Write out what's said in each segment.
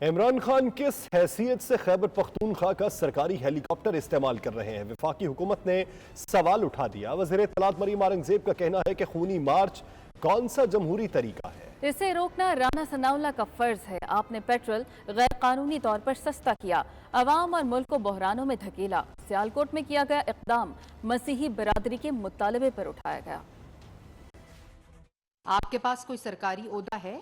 عمران خان کس حیثیت سے خیبر پختونخوا کا سرکاری ہیلی کاپٹر استعمال کر رہے ہیں؟ وفاقی حکومت نے سوال اٹھا دیا۔ وزیر اطلاعات مریم اورنگزیب کا کہنا ہے کہ خونی مارچ کون سا جمہوری طریقہ ہے؟ اسے روکنا رانا ثناءاللہ کا فرض ہے۔ آپ نے پیٹرول غیر قانونی طور پر سستا کیا، عوام اور ملک کو بحرانوں میں دھکیلا۔ سیالکوٹ میں کیا گیا اقدام مسیحی برادری کے مطالبے پر اٹھایا گیا۔ آپ کے پاس کوئی سرکاری عہدہ ہے؟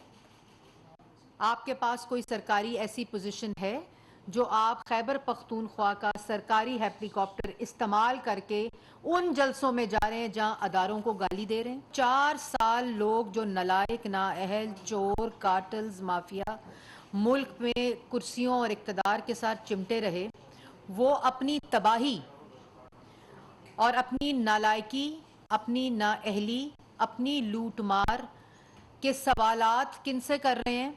آپ کے پاس کوئی سرکاری ایسی پوزیشن ہے جو آپ خیبر پختونخوا کا سرکاری ہیلی کاپٹر استعمال کر کے ان جلسوں میں جا رہے ہیں جہاں اداروں کو گالی دے رہے ہیں؟ 4 سال لوگ جو نالائق، نااہل، چور، کارٹلز، مافیا ملک میں کرسیوں اور اقتدار کے ساتھ چمٹے رہے، وہ اپنی تباہی اور اپنی نالائکی، اپنی نااہلی، اپنی لوٹ مار کے سوالات کن سے کر رہے ہیں؟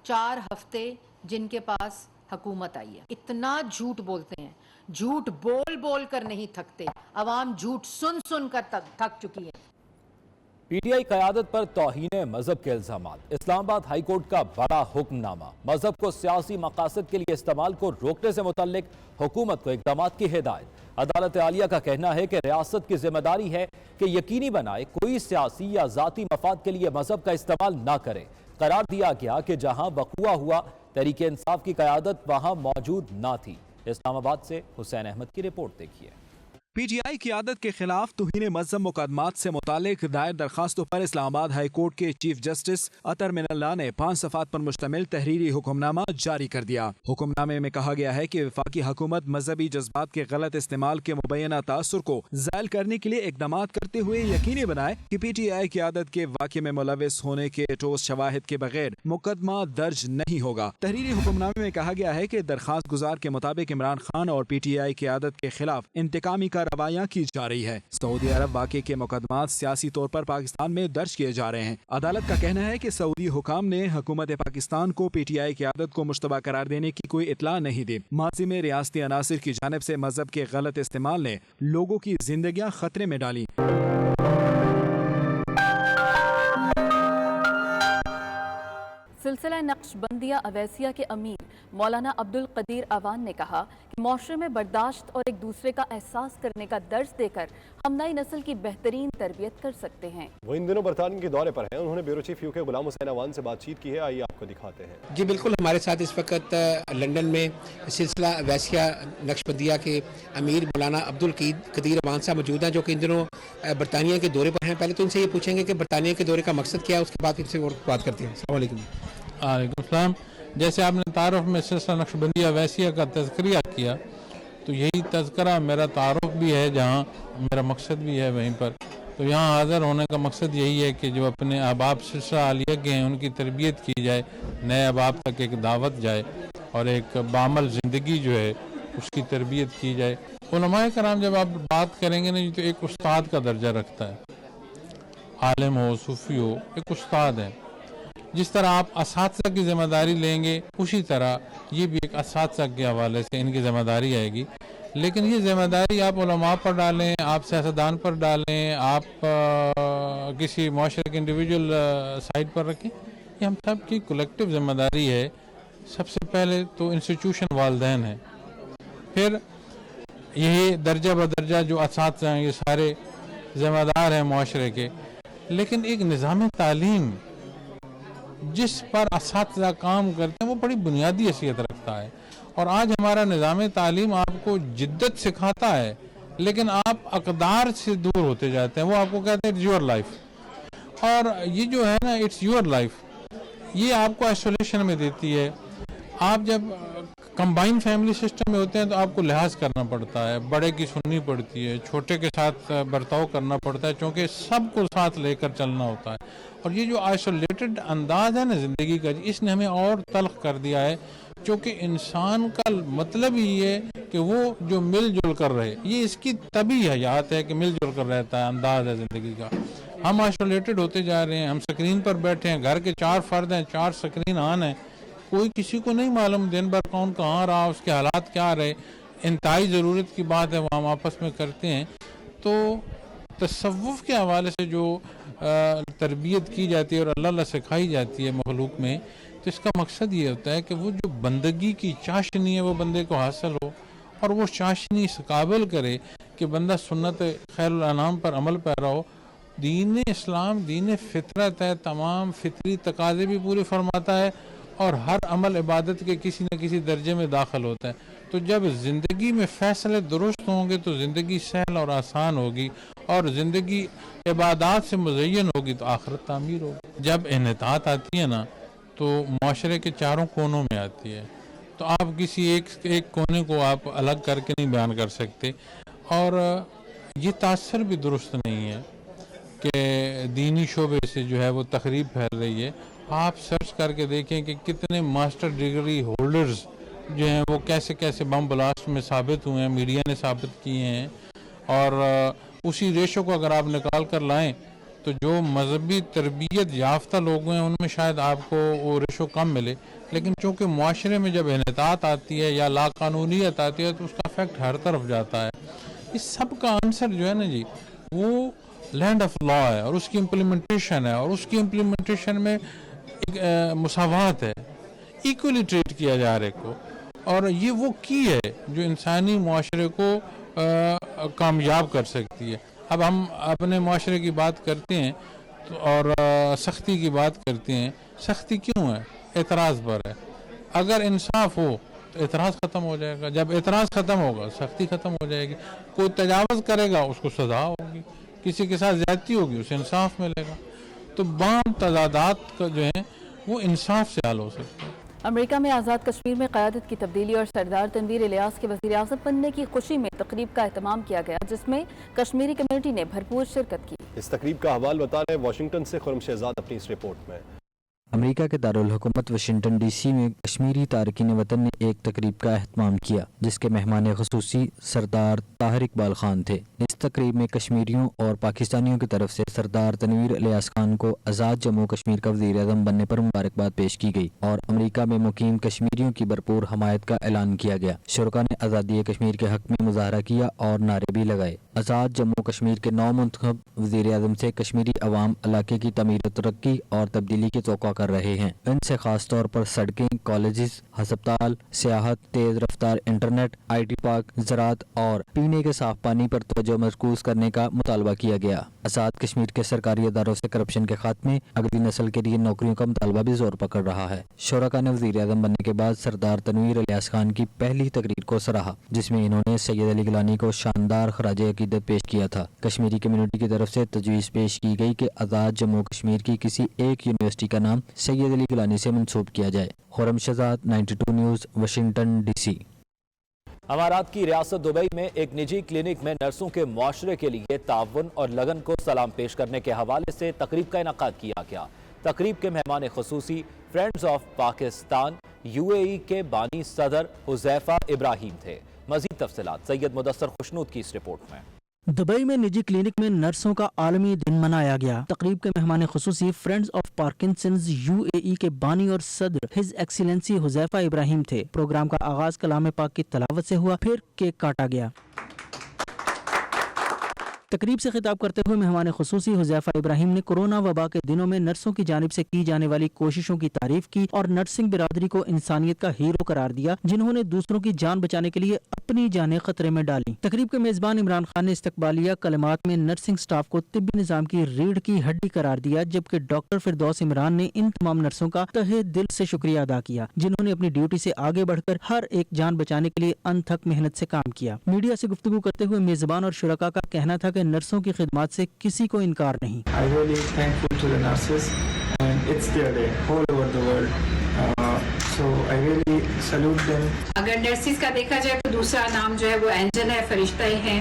4 ہفتے جن کے پاس حکومت آئی ہے۔ اتنا جھوٹ بولتے ہیں، جھوٹ بول بول کر نہیں تھکتے، عوام جھوٹ سن سن کر تھک چکی ہے۔ پی ٹی آئی قیادت پر توہین مذہب کے الزامات۔ اسلام آباد ہائی کورٹ کا بڑا حکم نامہ، مذہب کو سیاسی مقاصد کے لیے استعمال کو روکنے سے متعلق حکومت کو اقدامات کی ہدایت۔ عدالت عالیہ کا کہنا ہے کہ ریاست کی ذمہ داری ہے کہ یقینی بنائے کوئی سیاسی یا ذاتی مفاد کے لیے مذہب کا استعمال نہ کرے۔ قرار دیا گیا کہ جہاں وقوع ہوا تحریک انصاف کی قیادت وہاں موجود نہ تھی۔ اسلام آباد سے حسین احمد کی رپورٹ دیکھیے۔ پی ٹی آئی قیادت کے خلاف توہین مذہب مقدمات سے متعلق دائر درخواستوں پر اسلام آباد ہائی کورٹ کے چیف جسٹس اطہر من اللہ نے 5 صفحات پر مشتمل تحریری حکم نامہ جاری کر دیا۔ حکم نامے میں کہا گیا ہے کہ وفاقی حکومت مذہبی جذبات کے غلط استعمال کے مبینہ تاثر کو زائل کرنے کے لیے اقدامات کرتے ہوئے یقینی بنائے کہ پی ٹی آئی قیادت کے واقعے میں ملوث ہونے کے ٹھوس شواہد کے بغیر مقدمہ درج نہیں ہوگا۔ تحریری حکم نامے میں کہا گیا ہے کہ درخواست گزار کے مطابق عمران خان اور پی ٹی آئی قیادت کے خلاف انتقامی روایاں کی جا رہی ہے۔ سعودی عرب واقعے کے مقدمات سیاسی طور پر پاکستان میں درج کیے جا رہے ہیں۔ عدالت کا کہنا ہے کہ سعودی حکام نے حکومت پاکستان کو پی ٹی آئی قیادت کو مشتبہ قرار دینے کی کوئی اطلاع نہیں دی۔ ماضی میں ریاستی عناصر کی جانب سے مذہب کے غلط استعمال نے لوگوں کی زندگیاں خطرے میں ڈالی۔ سلسلہ نقش بندیہ اویسیہ کے امیر مولانا عبدالقدیر اعوان نے کہا کہ معاشرے میں برداشت اور ایک دوسرے کا احساس کرنے کا درس دے کر ہم نئی نسل کی بہترین تربیت کر سکتے ہیں۔ وہ ان دنوں برطانیہ کے دورے پر ہیں۔ انہوں نے بیورو چیف یو کے غلام حسین اعوان سے بات چیت کی ہے، آئیے آپ کو دکھاتے ہیں۔ جی بالکل، ہمارے ساتھ اس وقت لنڈن میں سلسلہ اویسیہ نقش بندیہ کے امیر مولانا عبدالقدیر اعوان صاحب موجود ہیں، جو کہ ان دنوں برطانیہ کے دورے پر ہیں۔ پہلے تو ان سے یہ پوچھیں گے کہ برطانیہ کے دورے کا مقصد کیا ہے، اس کے بعد پھر سے بات کرتے ہیں۔ السلام علیکم۔ وعلیکم السلام۔ جیسے آپ نے تعارف میں سلسلہ نقش بندیہ اویسیہ کا تذکرہ کیا، تو یہی تذکرہ میرا تعارف بھی ہے، جہاں میرا مقصد بھی ہے وہیں پر۔ تو یہاں حاضر ہونے کا مقصد یہی ہے کہ جو اپنے احباب سلسلہ عالیہ کے ہیں ان کی تربیت کی جائے، نئے احباب تک ایک دعوت جائے اور ایک بعمل زندگی جو ہے اس کی تربیت کی جائے۔ علماء کرام جب آپ بات کریں گے نا تو ایک استاد کا درجہ رکھتا ہے، عالم ہو، صوفی ہو، ایک استاد ہے۔ جس طرح آپ اساتذہ کی ذمہ داری لیں گے، اسی طرح یہ بھی ایک اساتذہ کے حوالے سے ان کی ذمہ داری آئے گی۔ لیکن یہ ذمہ داری آپ علماء پر ڈالیں، آپ سیاستدان پر ڈالیں، آپ کسی معاشرے کے انڈیویجول سائٹ پر رکھیں، یہ ہم سب کی کولیکٹیو ذمہ داری ہے۔ سب سے پہلے تو انسٹیٹیوشن والدین ہیں، پھر یہی درجہ بدرجہ جو اساتذہ ہیں، یہ سارے ذمہ دار ہیں معاشرے کے۔ لیکن ایک نظام تعلیم جس پر اساتذہ کام کرتے ہیں وہ بڑی بنیادی حیثیت رکھتا ہے، اور آج ہمارا نظام تعلیم آپ کو جدت سکھاتا ہے لیکن آپ اقدار سے دور ہوتے جاتے ہیں۔ وہ آپ کو کہتے ہیں اٹس یور لائف، اور یہ جو ہے نا اٹس یور لائف، یہ آپ کو آئسولیشن میں دیتی ہے۔ آپ جب کمبائن فیملی سسٹم میں ہوتے ہیں تو آپ کو لحاظ کرنا پڑتا ہے، بڑے کی سننی پڑتی ہے، چھوٹے کے ساتھ برتاؤ کرنا پڑتا ہے، چونکہ سب کو ساتھ لے کر چلنا ہوتا ہے۔ اور یہ جو آئسولیٹڈ انداز ہے نا زندگی کا، اس نے ہمیں اور تلخ کر دیا ہے، چونکہ انسان کا مطلب ہی ہے کہ وہ جو مل جل کر رہے، یہ اس کی طبعی حیات ہے کہ مل جل کر رہتا ہے، انداز ہے زندگی کا۔ ہم آئسولیٹڈ ہوتے جا رہے ہیں، ہم سکرین پر بیٹھے ہیں، گھر کے 4 فرد ہیں، 4 سکرین آن ہیں، کوئی کسی کو نہیں معلوم دن بھر کون کہاں رہا، اس کے حالات کیا رہے۔ انتہائی ضرورت کی بات ہے وہ ہم آپس میں کرتے ہیں۔ تو تصوف کے حوالے سے جو تربیت کی جاتی ہے اور اللہ سکھائی جاتی ہے مخلوق میں، تو اس کا مقصد یہ ہوتا ہے کہ وہ جو بندگی کی چاشنی ہے وہ بندے کو حاصل ہو، اور وہ چاشنی اس قابل کرے کہ بندہ سنت خیر الانام پر عمل پیرا ہو. دین اسلام دین فطرت ہے، تمام فطری تقاضے بھی پورے فرماتا ہے، اور ہر عمل عبادت کے کسی نہ کسی درجے میں داخل ہوتا ہے. تو جب زندگی میں فیصلے درست ہوں گے تو زندگی سہل اور آسان ہوگی، اور زندگی عبادات سے مزین ہوگی تو آخرت تعمیر ہوگی. جب انحطاط آتی ہے نا تو معاشرے کے چاروں کونوں میں آتی ہے، تو آپ کسی ایک کونے کو آپ الگ کر کے نہیں بیان کر سکتے. اور یہ تاثر بھی درست نہیں ہے کہ دینی شعبے سے جو ہے وہ تخریب پھیل رہی ہے. آپ سرچ کر کے دیکھیں کہ کتنے ماسٹر ڈگری ہولڈرز جو ہیں وہ کیسے کیسے بم بلاسٹ میں ثابت ہوئے ہیں، میڈیا نے ثابت کیے ہیں. اور اسی ریشو کو اگر آپ نکال کر لائیں تو جو مذہبی تربیت یافتہ لوگ ہیں ان میں شاید آپ کو وہ ریشو کم ملے، لیکن چونکہ معاشرے میں جب انحطاط آتی ہے یا لا قانونیت آتی ہے تو اس کا افیکٹ ہر طرف جاتا ہے. اس سب کا آنسر جو ہے نا جی وہ لینڈ آف لا ہے، اور اس کی امپلیمنٹیشن ہے، اور اس کی امپلیمنٹیشن میں ایک مساوات ہے، ایکولی ٹریٹ کیا جا رہے کو. اور یہ وہ کی ہے جو انسانی معاشرے کو کامیاب کر سکتی ہے. اب ہم اپنے معاشرے کی بات کرتے ہیں اور سختی کی بات کرتے ہیں. سختی کیوں ہے؟ اعتراض پر ہے. اگر انصاف ہو تو اعتراض ختم ہو جائے گا، جب اعتراض ختم ہوگا سختی ختم ہو جائے گی. کوئی تجاوز کرے گا اس کو سزا ہوگی، کسی کے ساتھ زیادتی ہوگی اسے انصاف ملے گا. تو بعض تضادات کا جو ہیں وہ انصاف سے حل ہو سکتے ہیں. امریکہ میں آزاد کشمیر میں قیادت کی تبدیلی اور سردار تنویر الیاس کے وزیر اعظم بننے کی خوشی میں تقریب کا اہتمام کیا گیا، جس میں کشمیری کمیونٹی نے بھرپور شرکت کی. اس تقریب کا حوال بتا رہے ہیں واشنگٹن سے خرم شہزاد اپنی اس رپورٹ میں. امریکہ کے دارالحکومت واشنگٹن ڈی سی میں کشمیری تارکین وطن نے ایک تقریب کا اہتمام کیا جس کے مہمان خصوصی سردار طاہر اقبال خان تھے. اس تقریب میں کشمیریوں اور پاکستانیوں کی طرف سے سردار تنویر الیاس خان کو آزاد جموں کشمیر کا وزیر اعظم بننے پر مبارکباد پیش کی گئی اور امریکہ میں مقیم کشمیریوں کی بھرپور حمایت کا اعلان کیا گیا. شرکاء نے آزادی کشمیر کے حق میں مظاہرہ کیا اور نعرے بھی لگائے. آزاد جموں کشمیر کے نو منتخب وزیر اعظم سے کشمیری عوام علاقے کی تعمیر و ترقی اور تبدیلی کی توقع کر رہے ہیں. ان سے خاص طور پر سڑکیں، کالجز، ہسپتال، سیاحت، تیز رفتار انٹرنیٹ، آئی ٹی پارک، زراعت اور پینے کے صاف پانی پر توجہ مرکوز کرنے کا مطالبہ کیا گیا. آزاد کشمیر کے سرکاری اداروں سے کرپشن کے خاتمے، اگلی نسل کے لیے نوکریوں کا مطالبہ بھی زور پکڑ رہا ہے. شرکاء نے وزیر اعظم بننے کے بعد سردار تنویر الیاس خان کی پہلی تقریر کو سراہا جس میں انہوں نے سید علی گیلانی کو شاندار خراج عقیدت پیش کیا تھا. کشمیری کمیونٹی کی طرف سے تجویز پیش کی گئی کہ آزاد جموں کشمیر کی کسی ایک یونیورسٹی کا نام سید علی گیلانی سے منسوب کیا جائے. Khurram Shahzad, 92 news, Washington D C. امارات کی ریاست دبئی میں ایک نجی کلینک میں نرسوں کے معاشرے کے لیے تعاون اور لگن کو سلام پیش کرنے کے حوالے سے تقریب کا انعقاد کیا گیا. تقریب کے مہمان خصوصی فرینڈز آف پاکستان UAE کے بانی صدر حذیفہ ابراہیم تھے. مزید تفصیلات سید مدثر خوشنود کی اس رپورٹ میں. دبئی میں نجی کلینک میں نرسوں کا عالمی دن منایا گیا. تقریب کے مہمان خصوصی فرینڈز آف پارکنسنز UAE کے بانی اور صدر ہز ایکسیلنسی حذیفہ ابراہیم تھے. پروگرام کا آغاز کلام پاک کی تلاوت سے ہوا، پھر کیک کاٹا گیا. تقریب سے خطاب کرتے ہوئے مہمان خصوصی حذیفہ ابراہیم نے کورونا وبا کے دنوں میں نرسوں کی جانب سے کی جانے والی کوششوں کی تعریف کی اور نرسنگ برادری کو انسانیت کا ہیرو قرار دیا جنہوں نے دوسروں کی جان بچانے کے لیے اپنی جانیں خطرے میں ڈالی. تقریب کے میزبان عمران خان نے استقبالیہ کلمات میں نرسنگ سٹاف کو طبی نظام کی ریڑھ کی ہڈی قرار دیا، جبکہ ڈاکٹر فردوس عمران نے ان تمام نرسوں کا تہہ دل سے شکریہ ادا کیا جنہوں نے اپنی ڈیوٹی سے آگے بڑھ کر ہر ایک جان بچانے کے لیے انتھک محنت سے کام کیا. میڈیا سے گفتگو کرتے ہوئے میزبان اور شرکاء کا کہنا تھا کہ نرسوں کی خدمات سے کسی کو انکار نہیں. I really thankful to the nurses and it's their day all over the world. So I really salute them. اگر نرسز کا دیکھا جائے تو دوسرا نام جو ہے وہ اینجل ہے، فرشتہ ہی ہیں،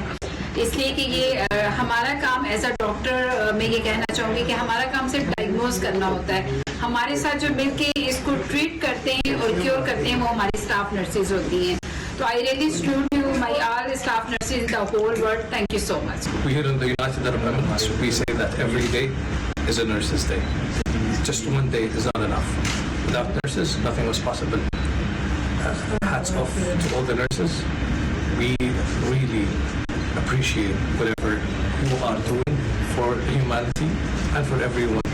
اس لیے کہ یہ ہمارا کام ایز اے ڈاکٹر میں یہ کہنا چاہوں گی کہ ہمارا کام صرف ڈائگنوز کرنا ہوتا ہے. ہمارے ساتھ جو مل کے اس کو ٹریٹ کرتے ہیں اور کیور کرتے ہیں وہ ہماری اسٹاف نرسز ہوتی ہیں. So I really salute you, my all staff nurses in the whole world. Thank you so much. We here in the United Arab Emirates, we say that every day is a nurse's day. Just one day is not enough. Without nurses, nothing was possible. Hats off to all the nurses. We really appreciate whatever you are doing for humanity and for everyone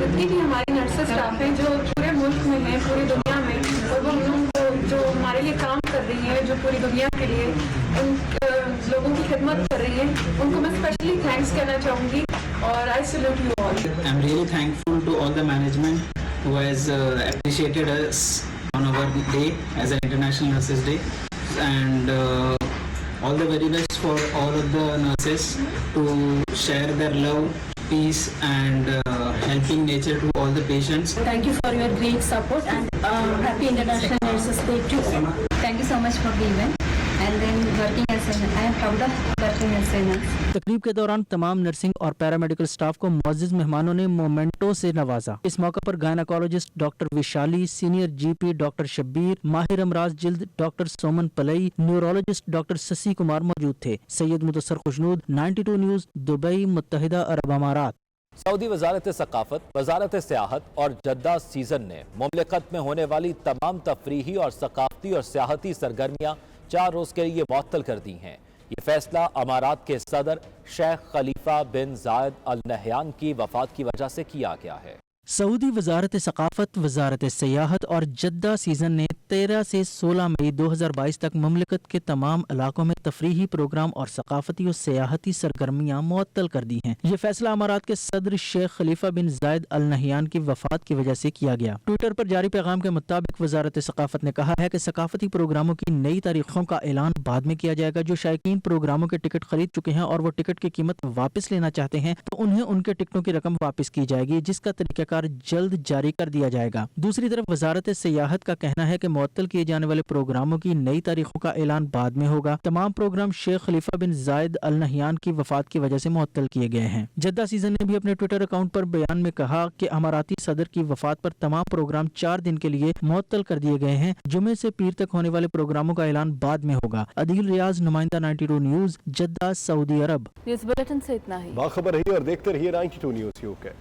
جتنی بھی ہماری nurses staff ہیں جو پورے ملک میں ہیں, پوری دنیا میں, اور وہ ہم کو جو ہمارے لیے کام کر رہی ہیں, جو پوری دنیا کے لیے ان لوگوں کی خدمت کر رہی ہیں, ان کو میں اسپیشلی تھینکس کہنا چاہوں گی اور I salute you all. I'm really thankful to all the management who has appreciated us on our day as an International Nurses Day, and all the very best for all of the nurses to share their love, peace and helping nature to all the patients. Thank you for your great support and happy International Nurses Day too. Thank you so much for the event. And then working as a, I am proud of working as a nurse. تقریب کے دوران تمام nursing اور paramedical staff کو معزز مہمانوں نے memento سے نوازا. اس موقع پر گائناکالوجسٹ ڈاکٹر وشالی, سینئر جی پی ڈاکٹر شبیر, ماہر امراض جلد ڈاکٹر سومن پلئی, نیورولوجسٹ ڈاکٹر سسی کمار موجود تھے. سید مدثر خوشنود, 92 نیوز, دبئی, متحدہ عرب امارات. سعودی وزارت ثقافت, وزارت سیاحت اور جدہ سیزن نے مملکت میں ہونے والی تمام تفریحی اور ثقافتی اور سیاحتی سرگرمیاں 4 روز کے لیے معطل کر دی ہیں. یہ فیصلہ امارات کے صدر شیخ خلیفہ بن زائد ال نہیان کی وفات کی وجہ سے کیا گیا ہے. سعودی وزارت ثقافت, وزارت سیاحت اور جدہ سیزن نے 13 سے 16 مئی 2022 تک مملکت کے تمام علاقوں میں تفریحی پروگرام اور ثقافتی اور سیاحتی سرگرمیاں معطل کر دی ہیں. یہ فیصلہ امارات کے صدر شیخ خلیفہ بن زائد ال نہیان کی وفات کی وجہ سے کیا گیا. ٹویٹر پر جاری پیغام کے مطابق وزارت ثقافت نے کہا ہے کہ ثقافتی پروگراموں کی نئی تاریخوں کا اعلان بعد میں کیا جائے گا. جو شائقین پروگراموں کے ٹکٹ خرید چکے ہیں اور وہ ٹکٹ کی قیمت واپس لینا چاہتے ہیں تو انہیں ان کے ٹکٹوں کی رقم واپس کی جائے گی, جس کا طریقہ کار جلد جاری کر دیا جائے گا. دوسری طرف وزارت سیاحت کا کہنا ہے کہ معطل کیے جانے والے پروگراموں کی نئی تاریخوں کا اعلان بعد میں ہوگا. تمام پروگرام شیخ خلیفہ بن زائد ال نہیان کی وفات کی وجہ سے معطل کیے گئے ہیں. جدہ سیزن نے بھی اپنے ٹویٹر اکاؤنٹ پر بیان میں کہا کہ اماراتی صدر کی وفات پر تمام پروگرام 4 دن کے لیے معطل کر دیے گئے ہیں. جمعے سے پیر تک ہونے والے پروگراموں کا اعلان بعد میں ہوگا. عدیل ریاض, نمائندہ 92 نیوز, جدہ, سعودی عرب. نیوز بلیٹن سے اتنا ہی. باخبر رہیے اور دیکھتے رہیے 92 نیوز UK.